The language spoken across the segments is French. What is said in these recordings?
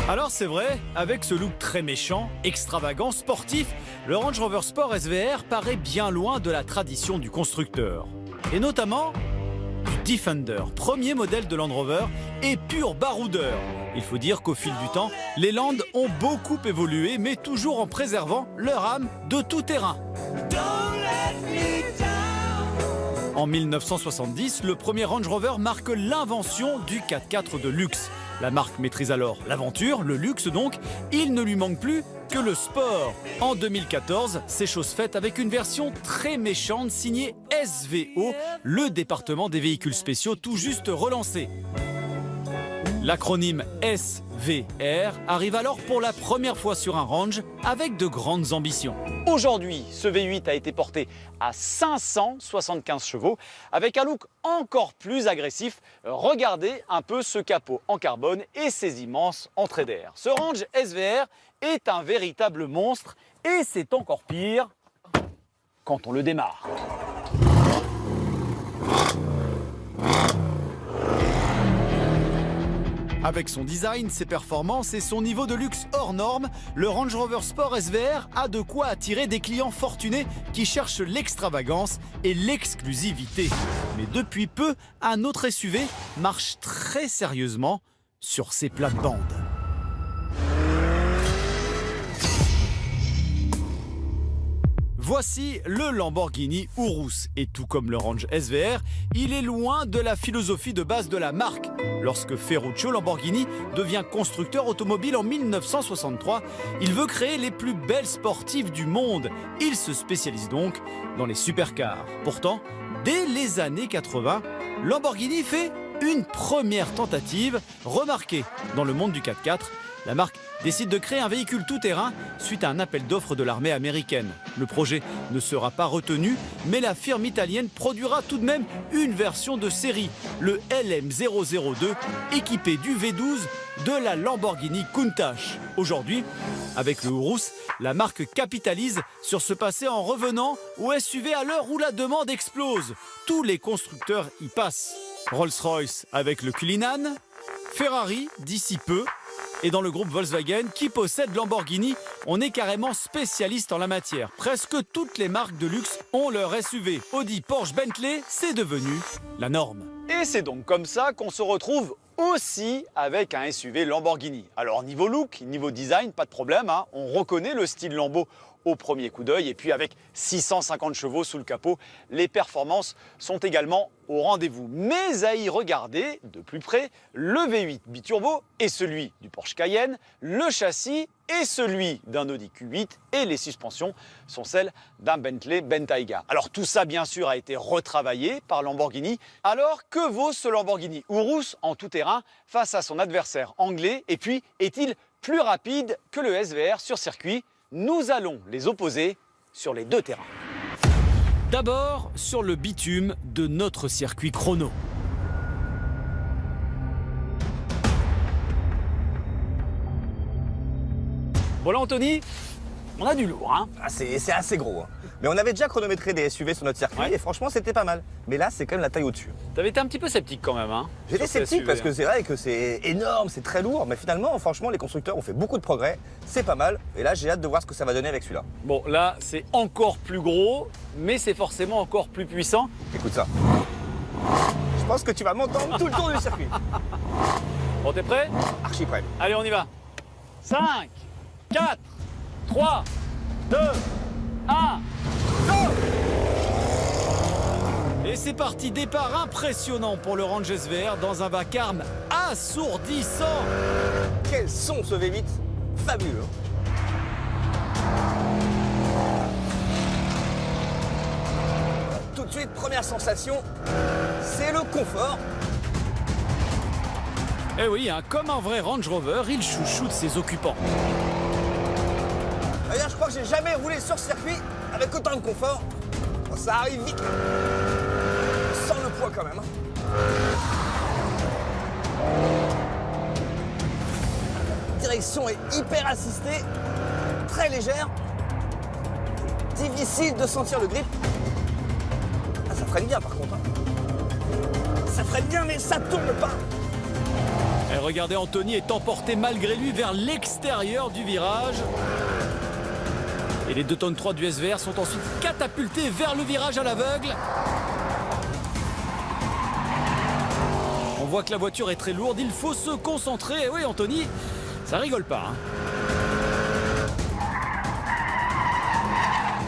Alors c'est vrai, avec ce look très méchant, extravagant, sportif, le Range Rover Sport SVR paraît bien loin de la tradition du constructeur. Et notamment du Defender, premier modèle de Land Rover et pur baroudeur. Il faut dire qu'au fil du temps, les Land ont beaucoup évolué, mais toujours en préservant leur âme de tout terrain. En 1970, le premier Range Rover marque l'invention du 4x4 de luxe. La marque maîtrise alors l'aventure, le luxe donc, il ne lui manque plus que le sport. En 2014, c'est chose faite avec une version très méchante signée SVO, le département des véhicules spéciaux tout juste relancé. L'acronyme SVR arrive alors pour la première fois sur un Range avec de grandes ambitions. Aujourd'hui, ce V8 a été porté à 575 chevaux avec un look encore plus agressif. Regardez un peu ce capot en carbone et ses immenses entrées d'air. Ce Range SVR est un véritable monstre et c'est encore pire quand on le démarre. Avec son design, ses performances et son niveau de luxe hors norme, le Range Rover Sport SVR a de quoi attirer des clients fortunés qui cherchent l'extravagance et l'exclusivité. Mais depuis peu, un autre SUV marche très sérieusement sur ses plates-bandes. Voici le Lamborghini Urus. Et tout comme le Range SVR, il est loin de la philosophie de base de la marque. Lorsque Ferruccio Lamborghini devient constructeur automobile en 1963, il veut créer les plus belles sportives du monde. Il se spécialise donc dans les supercars. Pourtant, dès les années 80, Lamborghini fait une première tentative remarquée dans le monde du 4x4. La marque décide de créer un véhicule tout-terrain suite à un appel d'offres de l'armée américaine. Le projet ne sera pas retenu, mais la firme italienne produira tout de même une version de série, le LM002, équipé du V12 de la Lamborghini Countach. Aujourd'hui, avec le Urus, la marque capitalise sur ce passé en revenant au SUV à l'heure où la demande explose. Tous les constructeurs y passent. Rolls-Royce avec le Cullinan, Ferrari d'ici peu, et dans le groupe Volkswagen qui possède Lamborghini, on est carrément spécialiste en la matière. Presque toutes les marques de luxe ont leur SUV. Audi, Porsche, Bentley, c'est devenu la norme. Et c'est donc comme ça qu'on se retrouve aussi avec un SUV Lamborghini. Alors niveau look, niveau design, pas de problème, hein. On reconnaît le style Lambo au premier coup d'œil. Et puis avec 650 chevaux sous le capot, les performances sont également au rendez-vous. Mais à y regarder de plus près, le V8 biturbo est celui du Porsche Cayenne, le châssis est celui d'un Audi Q8 et les suspensions sont celles d'un Bentley Bentayga. Alors tout ça bien sûr a été retravaillé par Lamborghini. Alors que vaut ce Lamborghini Urus en tout terrain face à son adversaire anglais? Et puis est-il plus rapide que le SVR sur circuit? Nous allons les opposer sur les deux terrains. D'abord, sur le bitume de notre circuit chrono. Bon là, Anthony, on a du lourd, hein? Ah, c'est assez gros. Hein. Mais on avait déjà chronométré des SUV sur notre circuit et franchement, c'était pas mal. Mais là, c'est quand même la taille au-dessus. T'avais été un petit peu sceptique quand même, hein? J'étais sceptique parce que c'est vrai que c'est énorme, c'est très lourd. Mais finalement, franchement, les constructeurs ont fait beaucoup de progrès. C'est pas mal. Et là, j'ai hâte de voir ce que ça va donner avec celui-là. Bon, là, c'est encore plus gros, mais c'est forcément encore plus puissant. Écoute ça. Je pense que tu vas m'entendre tout le tour du circuit. Bon, t'es prêt? Archi prêt. Allez, on y va. 5, 4, 3, 2, 1, go! Et c'est parti, départ impressionnant pour le Range SVR dans un vacarme assourdissant. Quel son ce V8, fabuleux. Tout de suite, première sensation, c'est le confort. Eh oui, hein, comme un vrai Range Rover, il chouchoute ses occupants. D'ailleurs, je crois que j'ai jamais roulé sur circuit avec autant de confort. Bon, ça arrive vite. Sans le poids quand même. La direction est hyper assistée, très légère. Difficile de sentir le grip. Ah, ça freine bien par contre. Hein. Ça freine bien, mais ça tourne pas. Et regardez, Anthony est emporté malgré lui vers l'extérieur du virage. Et les 2 tonnes 3 du SVR sont ensuite catapultés vers le virage à l'aveugle. On voit que la voiture est très lourde, il faut se concentrer. Et oui, Anthony, ça rigole pas, hein.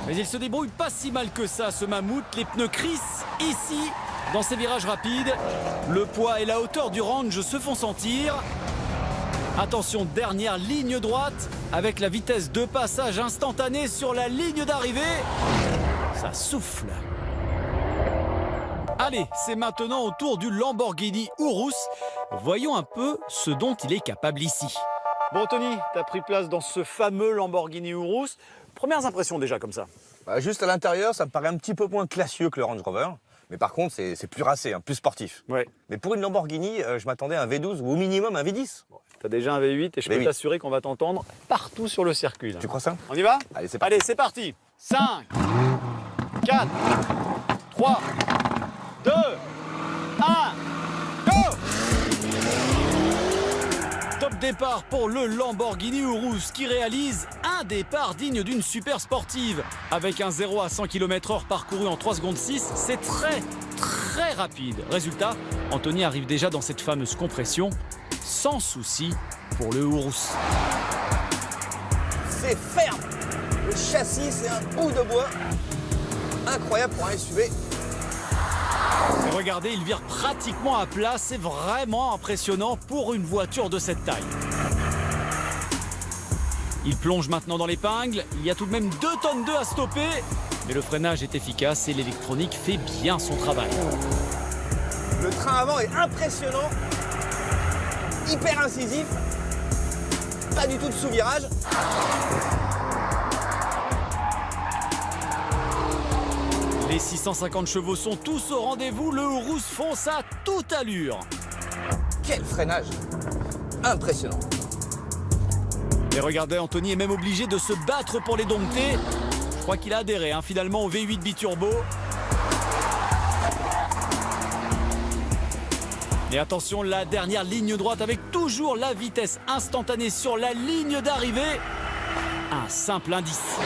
Mais il se débrouille pas si mal que ça, ce mammouth. Les pneus crissent ici, dans ces virages rapides. Le poids et la hauteur du range se font sentir. Attention, dernière ligne droite, avec la vitesse de passage instantanée sur la ligne d'arrivée. Ça souffle. Allez, c'est maintenant au tour du Lamborghini Urus. Voyons un peu ce dont il est capable ici. Bon, Anthony, t'as pris place dans ce fameux Lamborghini Urus. Premières impressions déjà comme ça. Bah, juste à l'intérieur, ça me paraît un petit peu moins classieux que le Range Rover. Mais par contre, c'est plus racé, hein, plus sportif. Ouais. Mais pour une Lamborghini, je m'attendais à un V12 ou au minimum un V10. T'as déjà un V8 et je peux V8. t'assurer qu'on va t'entendre partout sur le circuit, là. Tu crois ça? On y va? Allez, c'est parti. Allez, c'est parti. 5, 4, 3, 2, 1, go! Top départ pour le Lamborghini Urus qui réalise un départ digne d'une super sportive. Avec un 0 à 100 km/h parcouru en 3 secondes 6, c'est très rapide. Résultat, Anthony arrive déjà dans cette fameuse compression, sans souci pour le Urus. C'est ferme. Le châssis, c'est un bout de bois. Incroyable pour un SUV. Et regardez, il vire pratiquement à plat, c'est vraiment impressionnant pour une voiture de cette taille. Il plonge maintenant dans l'épingle, il y a tout de même 2 tonnes 2 à stopper, mais le freinage est efficace et l'électronique fait bien son travail. Le train avant est impressionnant. Hyper incisif. Pas du tout de sous-virage. Les 650 chevaux sont tous au rendez-vous, le Urus fonce à toute allure. Quel freinage. Impressionnant. Et regardez, Anthony est même obligé de se battre pour les dompter. Je crois qu'il a adhéré finalement au V8 biturbo. Et attention, la dernière ligne droite avec toujours la vitesse instantanée sur la ligne d'arrivée. Un simple indice.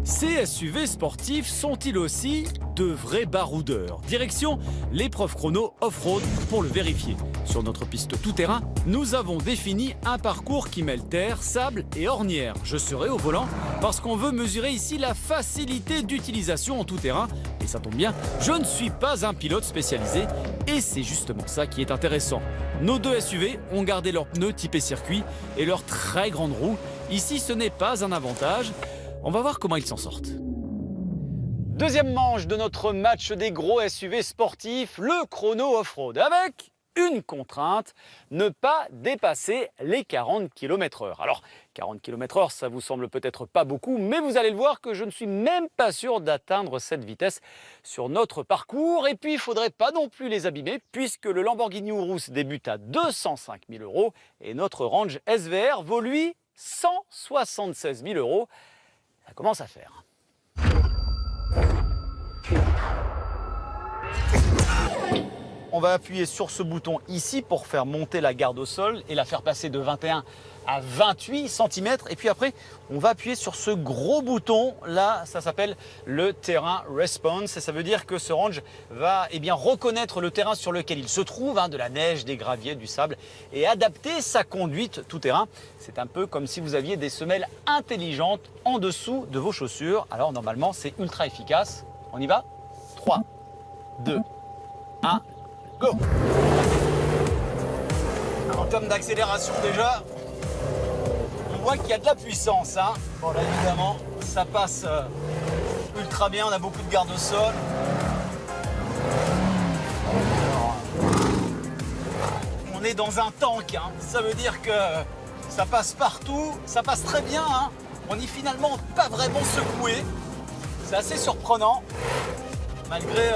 Ces SUV sportifs sont-ils aussi de vrais baroudeurs? Direction l'épreuve chrono off-road pour le vérifier. Sur notre piste tout-terrain, nous avons défini un parcours qui mêle terre, sable et ornière. Je serai au volant parce qu'on veut mesurer ici la facilité d'utilisation en tout-terrain. Et ça tombe bien, je ne suis pas un pilote spécialisé et c'est justement ça qui est intéressant. Nos 2 SUV ont gardé leurs pneus typés circuit et leurs très grandes roues. Ici, ce n'est pas un avantage. On va voir comment ils s'en sortent. Deuxième manche de notre match des gros SUV sportifs, le chrono off-road, avec une contrainte, ne pas dépasser les 40 km/h. Alors, 40 km/h, ça vous semble peut-être pas beaucoup, mais vous allez le voir que je ne suis même pas sûr d'atteindre cette vitesse sur notre parcours. Et puis, il ne faudrait pas non plus les abîmer, puisque le Lamborghini Urus débute à 205 000 € et notre Range SVR vaut, lui, 176 000 €. Ça commence à faire. On va appuyer sur ce bouton ici pour faire monter la garde au sol et la faire passer de 21 à 28 cm. Et puis après, on va appuyer sur ce gros bouton. Là, ça s'appelle le terrain response. Et ça veut dire que ce range va reconnaître le terrain sur lequel il se trouve, de la neige, des graviers, du sable, et adapter sa conduite tout terrain. C'est un peu comme si vous aviez des semelles intelligentes en dessous de vos chaussures. Alors normalement, c'est ultra efficace. On y va? 3, 2, 1, go! En termes d'accélération déjà, on voit qu'il y a de la puissance. Bon là évidemment, ça passe ultra bien, on a beaucoup de garde au sol. Alors, on est dans un tank, ça veut dire que ça passe partout, ça passe très bien, hein. On n'est finalement pas vraiment secoué. C'est assez surprenant, malgré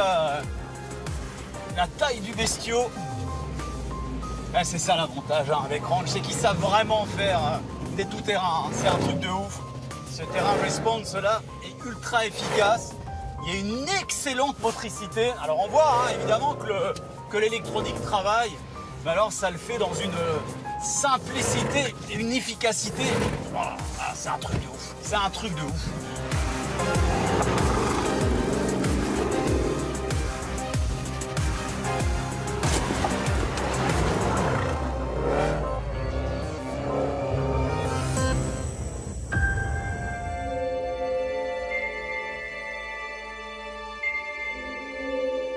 la taille du bestiau. Ben, c'est ça l'avantage hein, avec Range, c'est qu'ils savent vraiment faire des tout-terrains. Hein. C'est un truc de ouf. Ce terrain response là est ultra efficace. Il y a une excellente motricité. Alors on voit hein, évidemment que l'électronique travaille. Mais alors ça le fait dans une simplicité et une efficacité. Voilà, c'est un truc de ouf. C'est un truc de ouf.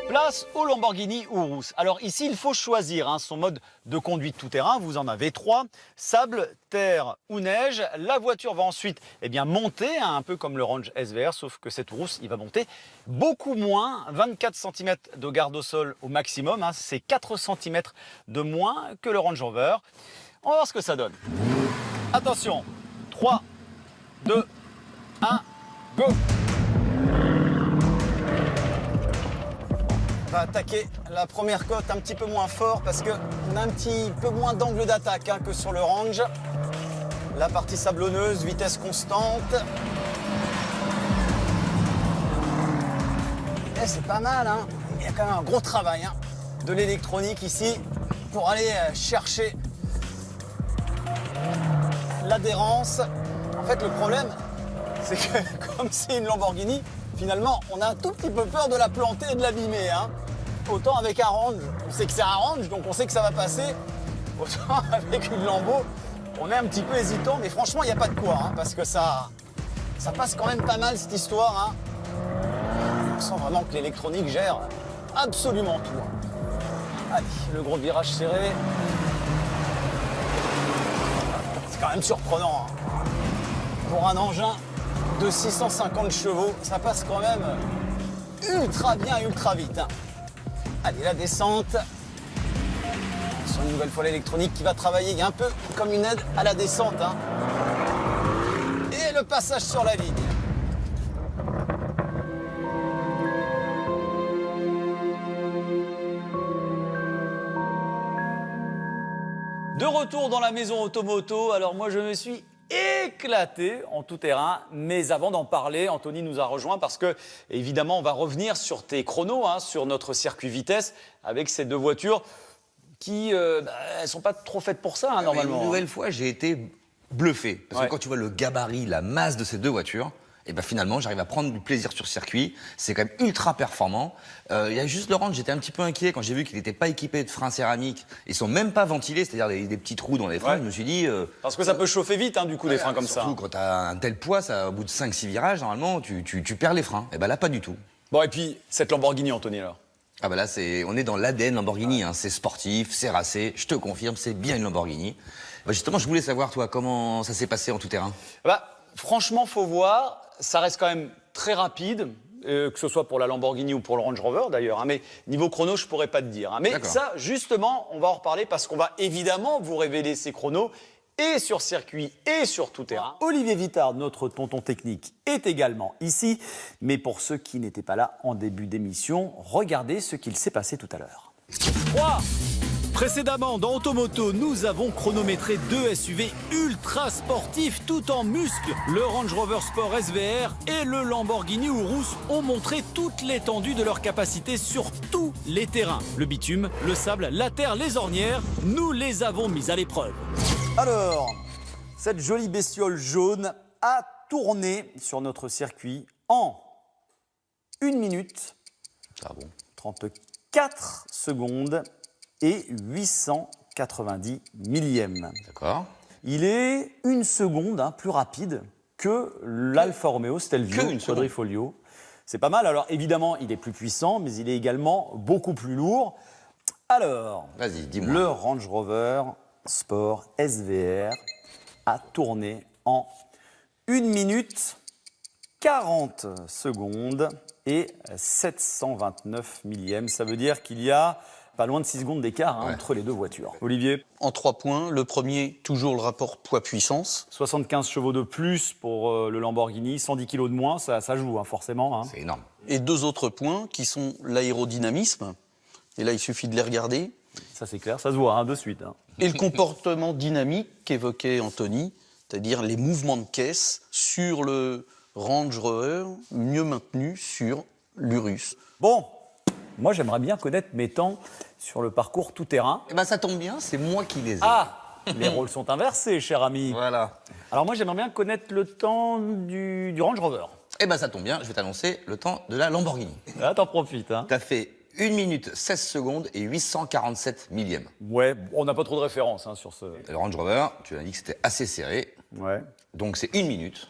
Place au Lamborghini Urus. Alors ici, il faut choisir hein, son mode de conduite tout-terrain. Vous en avez 3, sable, terre ou neige. La voiture va ensuite monter, hein, un peu comme le Range SVR, sauf que cet Urus, il va monter beaucoup moins, 24 cm de garde au sol au maximum. Hein, c'est 4 cm de moins que le Range Rover. On va voir ce que ça donne. Attention, 3, 2, 1, go! On va attaquer la première côte un petit peu moins fort parce qu'on a un petit peu moins d'angle d'attaque hein, que sur le Range. La partie sablonneuse, vitesse constante. Et c'est pas mal, hein. Il y a quand même un gros travail hein, de l'électronique ici pour aller chercher l'adhérence. En fait, le problème, c'est que comme c'est une Lamborghini, finalement, on a un tout petit peu peur de la planter et de l'abîmer. Hein. Autant avec un Range, on sait que c'est un Range, donc on sait que ça va passer. Autant avec une Lambo, on est un petit peu hésitant, mais franchement, il n'y a pas de quoi, hein, parce que ça passe quand même pas mal, cette histoire. Hein. On sent vraiment que l'électronique gère absolument tout. Hein. Allez, le gros virage serré. C'est quand même surprenant. Hein. Pour un engin de 650 chevaux, ça passe quand même ultra bien, ultra vite. Hein. Allez, la descente. Sur une nouvelle fois l'électronique qui va travailler un peu comme une aide à la descente. Hein. Et le passage sur la ligne. De retour dans la maison Automoto, alors moi je me suis éclaté en tout terrain, mais avant d'en parler, Anthony nous a rejoint parce que évidemment on va revenir sur tes chronos, hein, sur notre circuit vitesse avec ces deux voitures qui elles sont pas trop faites pour ça hein, normalement. Une nouvelle fois j'ai été bluffé parce Ouais. que quand tu vois le gabarit, la masse de ces deux voitures, et ben finalement j'arrive à prendre du plaisir sur circuit, c'est quand même ultra performant. Il y a juste le Range, j'étais un petit peu inquiet quand j'ai vu qu'il n'était pas équipé de freins céramiques, ils sont même pas ventilés, c'est-à-dire des petits trous dans les freins, Ouais. je me suis dit... Parce que ça peut chauffer vite hein, du coup des freins comme ça. Surtout quand tu as un tel poids, ça, au bout de 5-6 virages, normalement tu perds les freins. Et ben là pas du tout. Bon et puis cette Lamborghini Anthony alors. Ah bah là on est dans l'ADN Lamborghini, hein. C'est sportif, c'est racé, je te confirme, c'est bien une Lamborghini. Bah justement je voulais savoir toi comment ça s'est passé en tout terrain. Franchement faut voir, ça reste quand même très rapide. Que ce soit pour la Lamborghini ou pour le Range Rover d'ailleurs, hein, mais niveau chrono, je pourrais pas te dire. Hein. Mais ça, justement, on va en reparler parce qu'on va évidemment vous révéler ces chronos et sur circuit et sur tout terrain. Olivier Vittard, notre tonton technique, est également ici. Mais pour ceux qui n'étaient pas là en début d'émission, regardez ce qu'il s'est passé tout à l'heure. 3. Précédemment, dans Automoto, nous avons chronométré deux SUV ultra sportifs tout en muscles. Le Range Rover Sport SVR et le Lamborghini Urus ont montré toute l'étendue de leur capacité sur tous les terrains. Le bitume, le sable, la terre, les ornières, nous les avons mis à l'épreuve. Alors, cette jolie bestiole jaune a tourné sur notre circuit en 1 minute, 34 secondes et 890 millièmes. D'accord. Il est 1 seconde plus rapide que l'Alfa Romeo Stelvio Quadrifoglio. C'est pas mal. Alors évidemment, il est plus puissant, mais il est également beaucoup plus lourd. Alors, Vas-y, dis-moi. le Range Rover Sport SVR a tourné en 1 minute 40 secondes et 729 millièmes. Ça veut dire qu'il y a Pas loin de 6 secondes d'écart Ouais. entre les deux voitures. Olivier, En 3 points, le premier, toujours le rapport poids-puissance. 75 chevaux de plus pour le Lamborghini, 110 kg de moins, ça joue forcément. C'est énorme. Et 2 autres points qui sont l'aérodynamisme. Et là, il suffit de les regarder. Ça c'est clair, ça se voit de suite. Et le comportement dynamique qu'évoquait Anthony, c'est-à-dire les mouvements de caisse sur le Range Rover, mieux maintenu sur l'Urus. Bon, moi j'aimerais bien connaître mes temps sur le parcours tout-terrain. Eh ben ça tombe bien, c'est moi qui les ai. Ah, les rôles sont inversés, cher ami. Voilà. Alors moi j'aimerais bien connaître le temps du Range Rover. Eh ben ça tombe bien, je vais t'annoncer le temps de la Lamborghini. Là, t'en profites. T'as fait 1 minute 16 secondes et 847 millièmes. Ouais, on n'a pas trop de références sur ce... Le Range Rover, tu as dit que c'était assez serré. Ouais. Donc c'est 1 minute,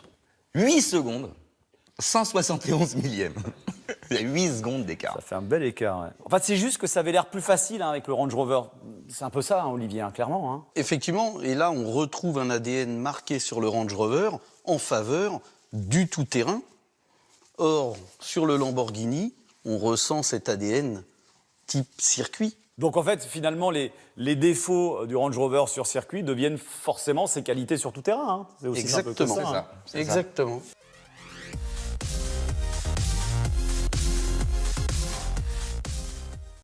8 secondes, 171 millièmes. Il y a 8 secondes d'écart. Ça fait un bel écart. Ouais. En fait, c'est juste que ça avait l'air plus facile avec le Range Rover. C'est un peu ça, Olivier, clairement. Effectivement, et là, on retrouve un ADN marqué sur le Range Rover en faveur du tout-terrain. Or, sur le Lamborghini, on ressent cet ADN type circuit. Donc en fait, finalement, les défauts du Range Rover sur circuit deviennent forcément ses qualités sur tout terrain. C'est aussi simple que Exactement. ça. C'est ça. Exactement.